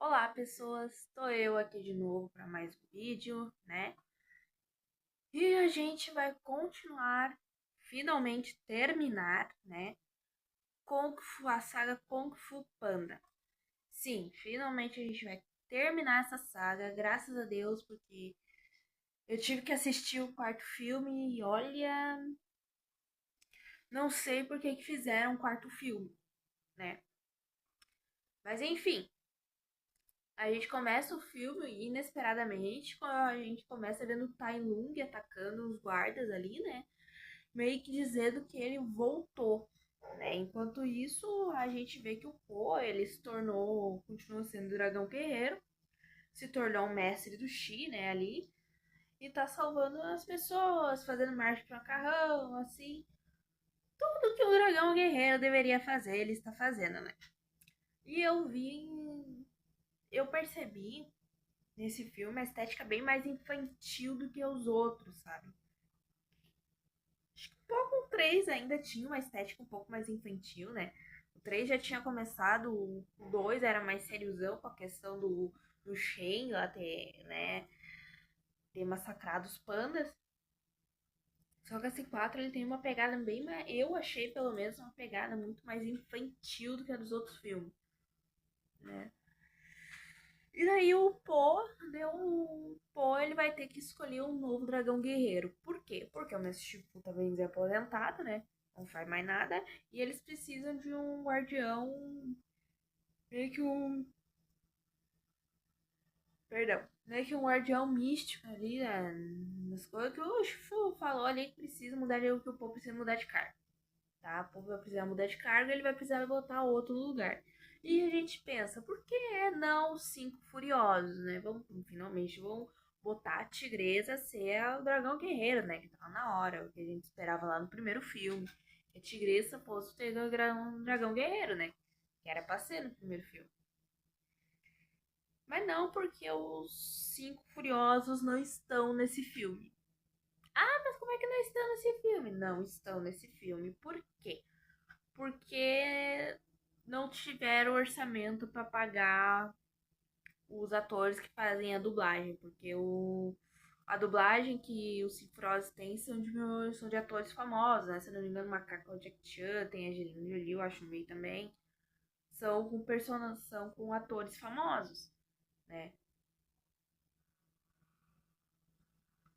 Olá, pessoas! Estou eu aqui de novo para mais um vídeo, né? E a gente vai continuar, finalmente terminar, né? A saga Kung Fu Panda. Sim, finalmente a gente vai terminar essa saga, graças a Deus, porque eu tive que assistir o quarto filme e olha, não sei por que fizeram um quarto filme, né? Mas enfim, a gente começa o filme inesperadamente, quando a gente começa vendo o Tai Lung atacando os guardas ali, né? Meio que dizendo que ele voltou, né? Enquanto isso, a gente vê que o Po, ele se tornou, continua sendo dragão guerreiro, se tornou um mestre do Chi, né, ali, e tá salvando as pessoas, fazendo marcha pro macarrão, assim. Tudo que o dragão guerreiro deveria fazer, ele está fazendo, né? E eu percebi nesse filme a estética bem mais infantil do que os outros, sabe? Acho que um pouco o 3 ainda tinha uma estética um pouco mais infantil, né? O 3 já tinha começado, o 2 era mais sériozão com a questão do Shen lá ter massacrado os pandas. Só que esse 4 ele tem uma pegada bem mais. Eu achei pelo menos uma pegada muito mais infantil do que a dos outros filmes, né? E daí o Po, ele vai ter que escolher um novo dragão guerreiro. Por quê? Porque o Mestre Shifu tá bem aposentado, né? Não faz mais nada. E eles precisam de um guardião. Meio que um. Perdão. Meio que um guardião místico ali, né, nas coisas que o Shifu falou ali que precisa mudar que o Po precisa mudar de cargo. Tá? O Po vai precisar mudar de cargo, ele vai precisar voltar a outro lugar. E a gente pensa, por que não os cinco furiosos, né? Finalmente vão botar a tigresa a ser o dragão guerreiro, né? Que tava na hora, o que a gente esperava lá no primeiro filme. Que a tigresa fosse ter um dragão guerreiro, né? Que era pra ser no primeiro filme. Mas não, porque os cinco furiosos não estão nesse filme. Ah, mas como é que não estão nesse filme? Não estão nesse filme. Por quê? Porque não tiveram orçamento para pagar os atores que fazem a dublagem, porque a dublagem que os Cifroses têm são de atores famosos, né? Se eu não me engano, Macaco é o Jack Chan, tem a Angelina Jolie, eu acho meio também. São com atores famosos, né?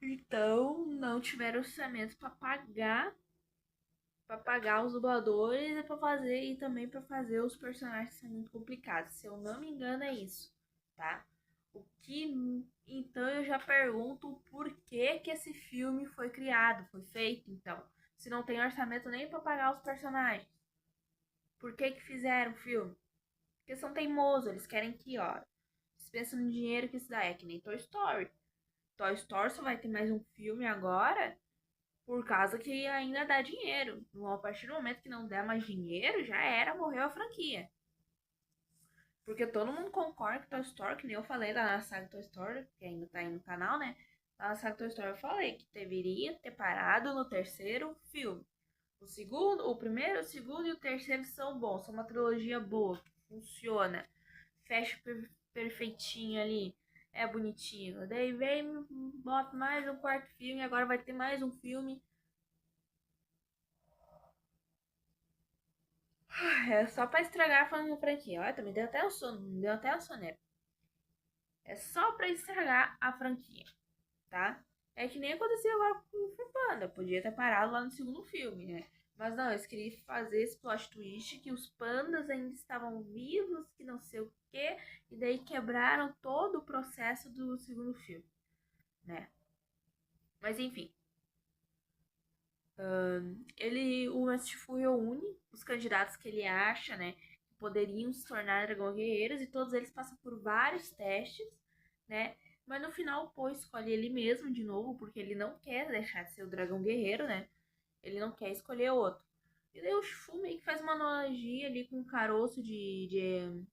Então, não tiveram orçamento para pagar os dubladores e também para fazer os personagens que são muito complicados. Se eu não me engano é isso, tá? O que então eu já pergunto por que que esse filme foi criado, foi feito então, se não tem orçamento nem para pagar os personagens. Por que que fizeram o filme? Porque são teimosos, eles querem que, ó, eles pensam no dinheiro que isso dá, é que nem Toy Story. Toy Story só vai ter mais um filme agora por causa que ainda dá dinheiro. A partir do momento que não der mais dinheiro, já era, morreu a franquia. Porque todo mundo concorda que Toy Story, que nem eu falei lá na saga Toy Story, que ainda tá aí no canal, né? Lá na saga Toy Story eu falei que deveria ter parado no terceiro filme. O primeiro, o segundo e o terceiro são bons, são uma trilogia boa, que funciona. Fecha perfeitinho ali, é bonitinho. Daí vem, bota mais um quarto filme, agora vai ter mais um filme. É só pra estragar a franquia. Olha, também deu até o sono, deu até a soneira. É só pra estragar a franquia, tá? É que nem aconteceu agora com o Kung Panda. Podia ter parado lá no segundo filme, né? Mas não, eles queriam fazer esse plot twist que os pandas ainda estavam vivos, que não sei o quê. E daí quebraram todo o processo do segundo filme, né? Mas enfim. O Mastifu reúne os candidatos que ele acha, né? Que poderiam se tornar dragão guerreiros. E todos eles passam por vários testes, né? Mas no final o Po escolhe ele mesmo de novo, porque ele não quer deixar de ser o dragão guerreiro, né? Ele não quer escolher outro. E daí o Shifu meio que faz uma analogia ali com um caroço de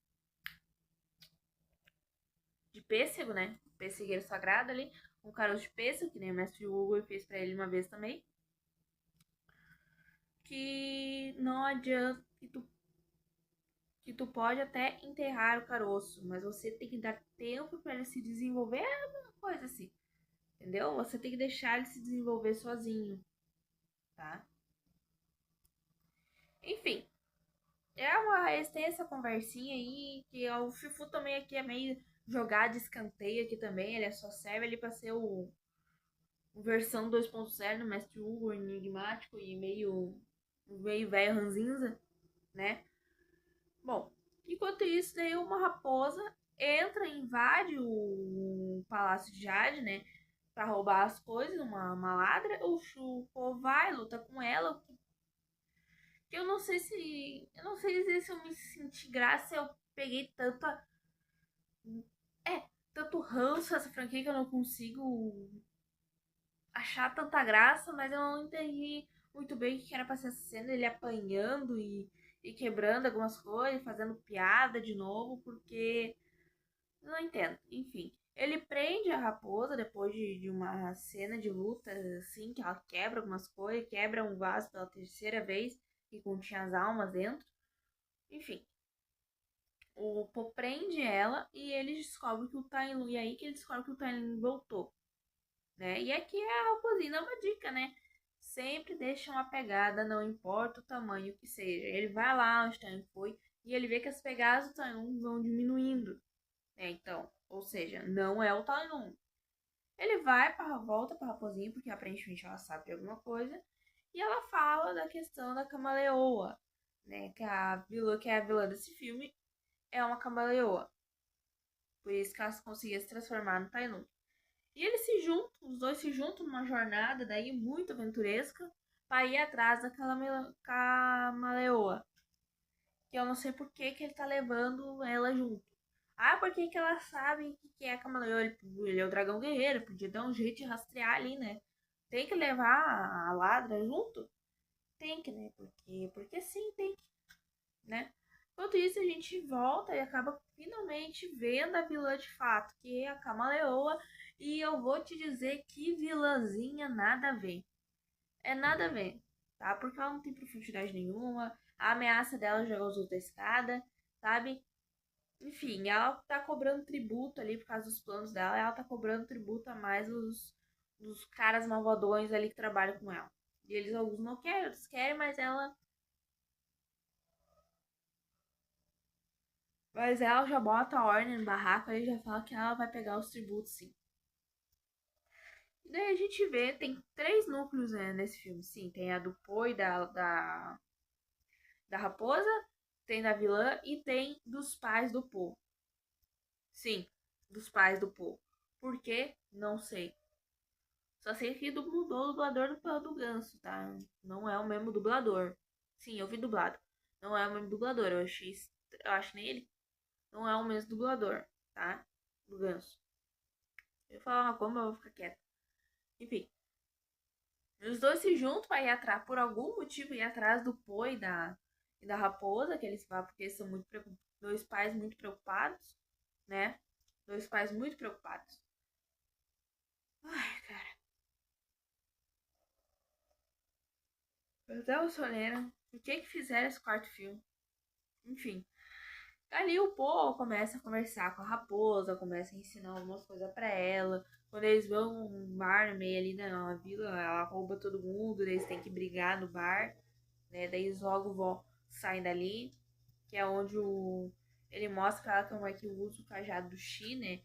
pêssego, né? Pessegueiro sagrado ali. Um caroço de pêssego, que nem o mestre Hugo fez pra ele uma vez também. Que não adianta. que tu pode até enterrar o caroço, mas você tem que dar tempo para ele se desenvolver, é uma coisa assim, entendeu? Você tem que deixar ele se desenvolver sozinho, tá? Enfim, eles têm essa conversinha aí, que o Fifu também aqui é meio jogado de escanteio aqui também, ele só serve ali pra ser o versão 2.0 do Mestre Hugo, enigmático e meio velho ranzinza, né? Bom, enquanto isso, daí uma raposa entra, invade o Palácio de Jade, né? Pra roubar as coisas, uma ladra. O Chuko vai, luta com ela. Eu não sei se. Eu não sei se eu me senti graça, eu peguei tanta. É, tanto ranço essa franquia que eu não consigo achar tanta graça, mas eu não entendi muito bem o que era pra ser essa cena, ele apanhando e quebrando algumas coisas, fazendo piada de novo, porque não entendo. Enfim, ele prende a raposa depois de uma cena de luta, assim, que ela quebra algumas coisas, quebra um vaso pela terceira vez que continha as almas dentro. Enfim, o Po prende ela e ele descobre que o Tailun, e aí que ele descobre que o Tailun voltou, né? E aqui é a raposinha, é uma dica, né? Sempre deixa uma pegada, não importa o tamanho que seja. Ele vai lá onde o Tailun foi e ele vê que as pegadas do Tailun vão diminuindo. Então, ou seja, não é o Talon. Ele vai para volta para Raposinha, porque aparentemente ela sabe de alguma coisa, e ela fala da questão da camaleoa, né? Que é a vilã desse filme, é uma camaleoa. Por isso que ela conseguia se transformar no Tailun. E eles se juntam, os dois se juntam numa jornada daí muito aventuresca para ir atrás da camaleoa. Que eu não sei por que, que ele tá levando ela junto. Ah, porque que ela sabe que é a camaleão? Ele é o dragão guerreiro, podia dar um jeito de rastrear ali, né? Tem que levar a ladra junto? Tem que, né? Porque sim, tem que, né? Enquanto isso, a gente volta e acaba finalmente vendo a vilã de fato, que é a Camaleoa. E eu vou te dizer que vilãzinha nada a ver. É nada a ver, tá? Porque ela não tem profundidade nenhuma. A ameaça dela jogar os outros da escada, sabe? Enfim, ela tá cobrando tributo ali por causa dos planos dela. Ela tá cobrando tributo a mais os caras malvadões ali que trabalham com ela. E eles, alguns não querem, outros querem, mas ela já bota a ordem no barraco e já fala que ela vai pegar os tributos, sim. E daí a gente vê, tem três núcleos, né, nesse filme, sim. Tem a do Po e da raposa, tem da vilã e tem dos pais do Po. Sim, dos pais do Po. Por quê? Não sei. Só sei que mudou o dublador do Ganso, tá? Não é o mesmo dublador. Sim, eu vi dublado. Não é o mesmo dublador. Eu acho nem ele. Não é o mesmo dublador, tá? Do Ganso. Eu ia falar uma coisa, mas eu vou ficar quieta. Enfim. Os dois se juntam pra ir atrás, por algum motivo, ir atrás do Po e da raposa, que eles vão, porque eles são dois pais muito preocupados, né? Dois pais muito preocupados. Ai, cara. Até o Solena. Por que fizeram esse quarto filme? Enfim. Ali o Po começa a conversar com a raposa, começa a ensinar algumas coisas pra ela. Quando eles vão um bar no meio ali na vila, ela rouba todo mundo, eles têm que brigar no bar, né? Daí eles logo vão, saem dali, que é onde ele mostra pra ela como é que usa o cajado do Shi, né?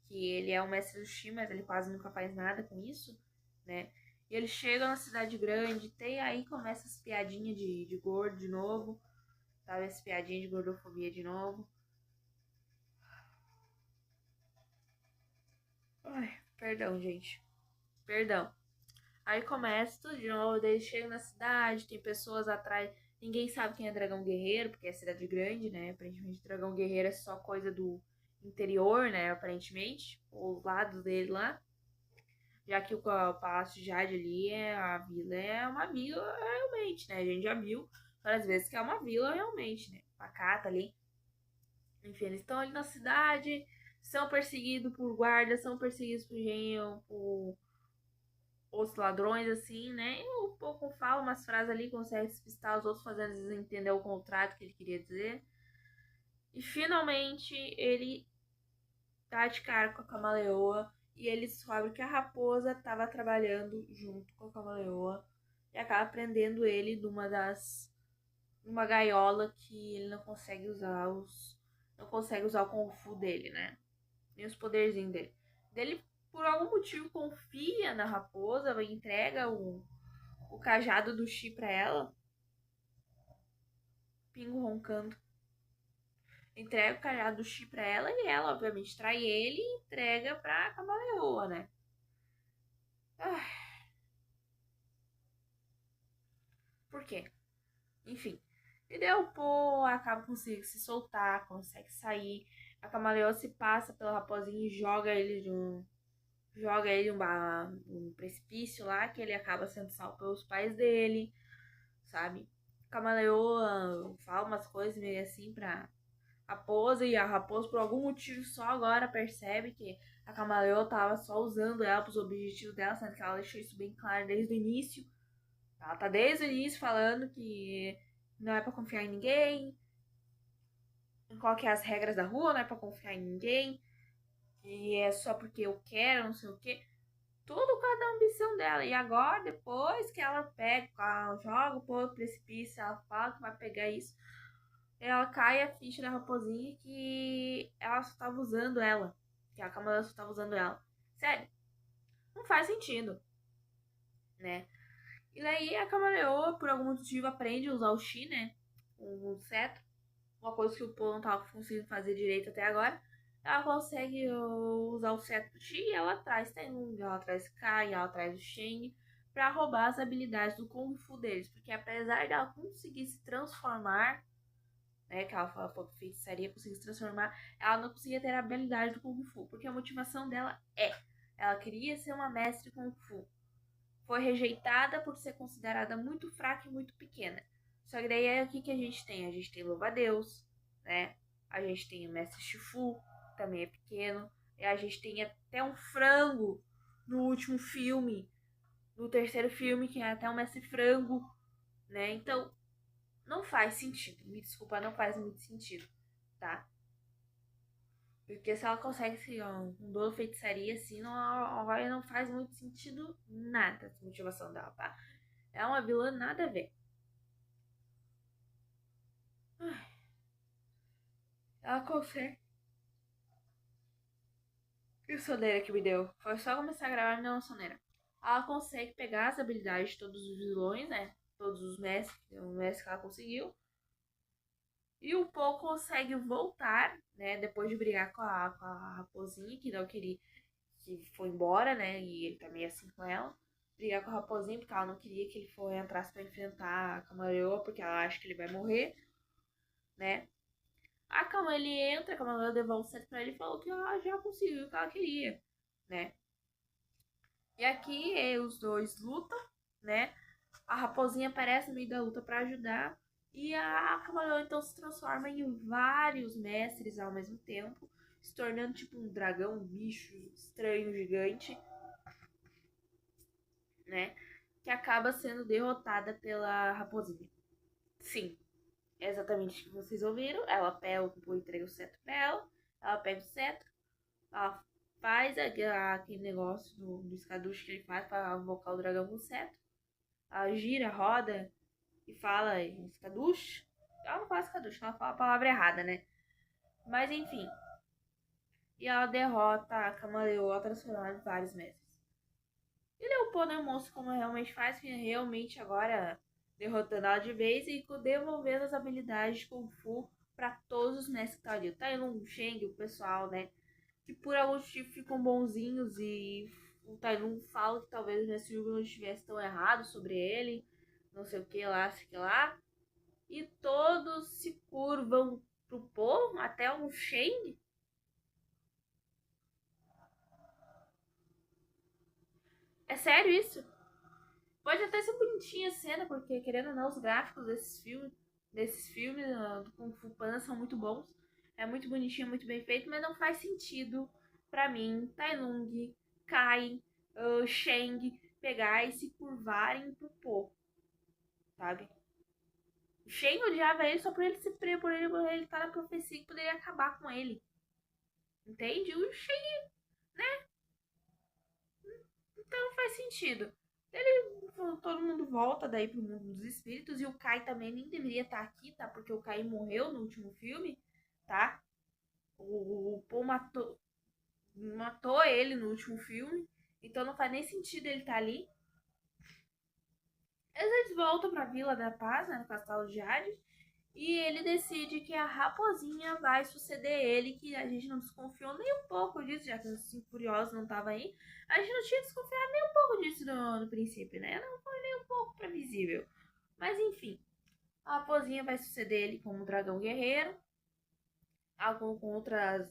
Que ele é o mestre do Shi, mas ele quase nunca faz nada com isso, né? E eles chegam na cidade grande, tem aí começa as piadinhas de gordo de novo, sabe? As piadinhas de gordofobia de novo. Ai, perdão, gente. Perdão. Aí começa tudo de novo, daí chega na cidade, tem pessoas atrás. Ninguém sabe quem é Dragão Guerreiro, porque é cidade grande, né? Aparentemente, Dragão Guerreiro é só coisa do interior, né? Aparentemente, os lados dele lá. Já que o Palácio Jade ali, a vila é uma vila realmente, né? A gente já viu várias vezes que é uma vila realmente, né? Pacata ali. Enfim, eles estão ali na cidade, são perseguidos por guardas, são perseguidos por engenho, por outros ladrões, assim, né? E o pouco fala umas frases ali, consegue despistar os outros, fazendo eles entender o contrato que ele queria dizer. E finalmente ele dá de cara com a camaleoa e ele descobre que a raposa estava trabalhando junto com a camaleoa e acaba prendendo ele numa gaiola que ele não consegue usar o Kung Fu dele, né? Nem os poderzinhos dele. Ele, por algum motivo, confia na raposa, entrega o cajado do Chi pra ela. Pingo roncando. Entrega o cajado do Chi pra ela e ela, obviamente, trai ele e entrega pra camaleoa, né? Por quê? Enfim. E daí o Po acaba conseguindo se soltar, consegue sair. A camaleoa se passa pela raposinha e joga ele um precipício lá, que ele acaba sendo salvo pelos pais dele, sabe? A camaleoa fala umas coisas meio assim pra raposa, e a raposa, por algum motivo, só agora percebe que a camaleoa tava só usando ela pros objetivos dela, sendo que ela deixou isso bem claro desde o início. Ela tá desde o início falando que não é pra confiar em ninguém, qual que é as regras da rua, não é pra confiar em ninguém, e é só porque eu quero, não sei o quê. Tudo com a ambição dela. E agora, depois que ela pega, ela joga o precipício, ela fala que vai pegar isso, ela cai a ficha da raposinha que ela só tava usando ela. Que a Camila só tava usando ela. Sério, não faz sentido, né? E daí a Camaleoa, por algum motivo, aprende a usar o Chi, né? O cetro. Uma coisa que o Po não tava conseguindo fazer direito até agora. Ela consegue usar o cetro do Chi e ela traz Tailung, ela traz Kai, ela traz o Sheng pra roubar as habilidades do Kung Fu deles. Porque apesar dela conseguir se transformar, né, que ela falou que feitiçaria conseguir se transformar, ela não conseguia ter a habilidade do Kung Fu. Porque a motivação dela ela queria ser uma mestre Kung Fu. Foi rejeitada por ser considerada muito fraca e muito pequena. Só que daí é o que a gente tem? A gente tem Louva-a-Deus, né? A gente tem o Mestre Shifu, que também é pequeno. E a gente tem até um frango no último filme, no terceiro filme, que é até um Mestre Frango, né? Então, não faz sentido. Me desculpa, não faz muito sentido, tá? Porque se ela consegue ser um dom feitiçaria assim, não faz muito sentido nada a motivação dela, tá? É uma vilã nada a ver. Ela consegue. Que soneira que me deu. Foi só começar a gravar e me deu uma soneira. Ela consegue pegar as habilidades de todos os vilões, né? Todos os mestres, o mestre que ela conseguiu. E o Po consegue voltar, né? Depois de brigar com a raposinha, que não queria, que foi embora, né? E ele tá meio assim com ela. Brigar com a raposinha, porque ela não queria que ele entrasse pra enfrentar a Camaleoa, porque ela acha que ele vai morrer, né? Ele entra, a Camaleoa devolve o cetro pra ele e falou que ela já conseguiu o que ela queria, né? E aqui os dois lutam, né? A raposinha aparece no meio da luta para ajudar. E a Camaleoa então se transforma em vários mestres ao mesmo tempo, se tornando tipo um dragão, um bicho estranho, gigante, né? Que acaba sendo derrotada pela raposinha. Sim, é exatamente o que vocês ouviram. Ela pega o entrega o cetro pra ela pega o cetro, ela faz aquele negócio do escaduche que ele faz para invocar o dragão com o cetro. Ela gira, roda e fala escaduche. Ela não fala escaduche, ela fala a palavra errada, né? Mas enfim. E ela derrota a Camaleoa transformada em vários mestres. E Leopoldo é um monstro como realmente faz, que realmente agora derrotando ela de vez e devolvendo as habilidades de Kung Fu para todos os mestres que estão ali. O Tai Lung, o Sheng, o pessoal, né? Que por algum motivo ficam bonzinhos e o Tai Lung fala que talvez o mestre Hugo não estivesse tão errado sobre ele. Não sei o que lá, sei o que lá. E todos se curvam pro Po, até o Sheng. É sério isso? Pode até ser bonitinha a cena, porque querendo ou não, os gráficos desses filmes do Kung Fu Panda são muito bons. É muito bonitinho, muito bem feito, mas não faz sentido pra mim, Tai Lung, Kai, Sheng pegar e se curvarem pro Po, sabe? Shane odiava ele só por ele se por ele estar na profecia que poderia acabar com ele. Entende? O Shane, então não faz sentido. Todo mundo volta daí pro mundo dos espíritos e o Kai também nem deveria estar aqui, tá? Porque o Kai morreu no último filme, tá? O Paul matou ele no último filme, então não faz nem sentido ele estar ali. Eles voltam pra Vila da Paz, né, no Castelo de Hades, e ele decide que a raposinha vai suceder ele, que a gente não desconfiou nem um pouco disso, já que os Cinco Furiosos não tava aí. A gente não tinha desconfiado nem um pouco disso no princípio, né? Não foi nem um pouco previsível. Mas enfim, a raposinha vai suceder ele como dragão guerreiro, algo contra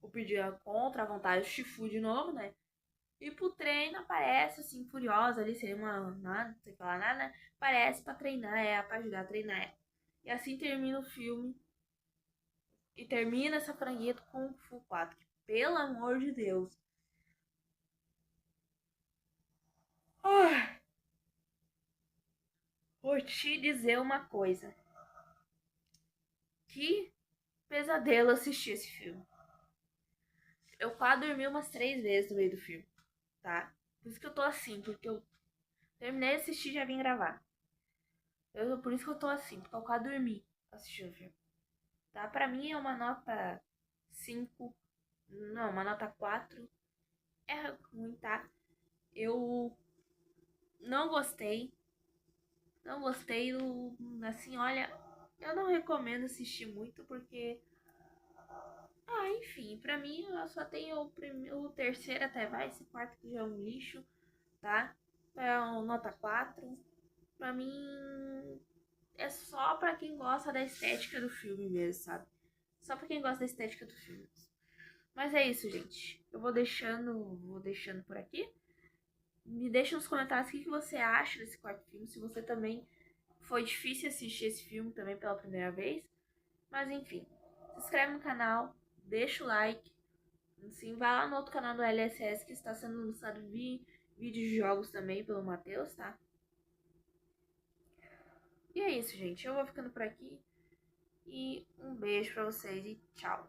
o pedir contra a vontade do Shifu de novo, né? E pro treino aparece assim, furiosa ali, sem uma nada, sem falar nada, aparece pra treinar ela, pra ajudar a treinar ela. E assim termina o filme. E termina essa franquia com Kung Fu 4. Que, pelo amor de Deus. Oh, vou te dizer uma coisa. Que pesadelo assistir esse filme. Eu quase dormi umas 3 vezes no meio do filme, tá? Por isso que eu tô assim, porque eu terminei de assistir e já vim gravar. Por isso que eu tô assim, porque eu quase dormi assistindo o filme. Tá? Pra mim é uma nota 5. Não, uma nota 4. É ruim, tá? Eu não gostei. Não gostei do. Assim, olha, eu não recomendo assistir muito porque. Ah, enfim, pra mim eu só tenho o terceiro até vai, esse quarto que já é um lixo, tá? É um nota 4. Pra mim é só pra quem gosta da estética do filme mesmo, sabe? Só pra quem gosta da estética do filme. Mas é isso, gente. Eu vou deixando por aqui. Me deixa nos comentários o que você acha desse quarto filme, se você também foi difícil assistir esse filme também pela primeira vez. Mas enfim, se inscreve no canal, deixa o like. Assim, vai lá no outro canal do LSS que está sendo lançado vídeos de jogos também pelo Matheus, tá? E é isso, gente. Eu vou ficando por aqui. E um beijo pra vocês e tchau.